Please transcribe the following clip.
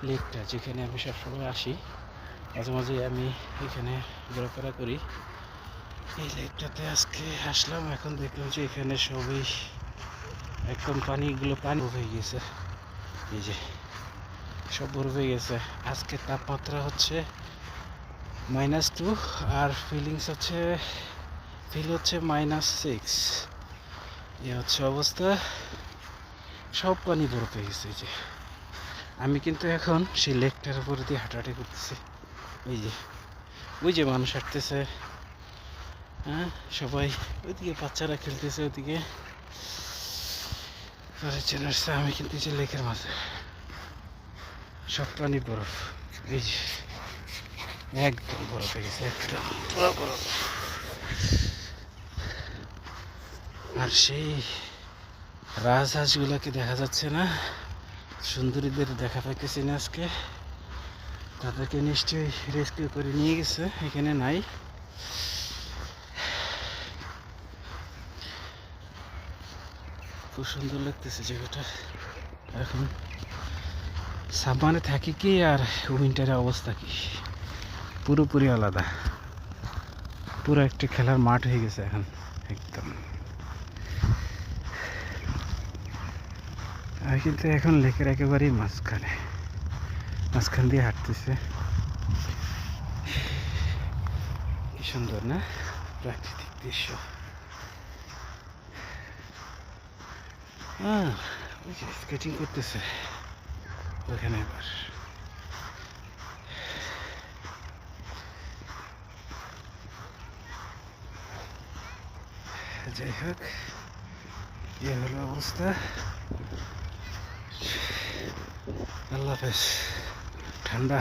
লেকটা, যেখানে আমি সবসময় আসি, মাঝে মাঝে আমি এখানে ঘোরাফেরা করি। এই লেকটাতে আজকে আসলাম, এখন দেখলাম যে এখানে সবই একদম পানিগুলো পানি হয়ে গেছে। এই যে সব বরফ হয়ে গেছে। আজকে তাপমাত্রা হচ্ছে -2 আর ফিল হচ্ছে -6। এ হচ্ছে অবস্থা, সব পানি বরফ হয়ে গেছে। এই যে আমি কিন্তু এখন সেই লেকটার উপর দিয়ে হাঁটাহাঁটি করতেছি। ওই যে মানুষ হাঁটতেছে, হ্যাঁ, সবাই ওইদিকে বাচ্চারা খেলতেছে, ওইদিকে আমি কিন্তু যে লেকের মাঝে সব পানি বরফ। এই যে একদম বরফ হয়ে গেছে, একদম পুরো বরফ। আর সেই রাজহাঁসগুলোকে দেখা যাচ্ছে না, সুন্দরীদের দেখা পাইতেছি না আজকে। তাদেরকে নিশ্চয়ই রেস্কিউ করে নিয়ে গেছে, এখানে নাই। খুব সুন্দর লাগতেছে জায়গাটা। এখন সামারে থাকি কি আর উইন্টারের অবস্থা কি, পুরোপুরি আলাদা। পুরো একটা খেলার মাঠ হয়ে গেছে এখন একদম। আর কিন্তু এখন লেকের একেবারেই মাঝখান দিয়ে হাঁটতেছে। কি সুন্দর না প্রাকৃতিক দৃশ্য। স্কেটিং করতেছে ওখানে। এবার যাই হোক, এ হলো অবস্থা। আল্লাহ হাফেজ। ঠান্ডা।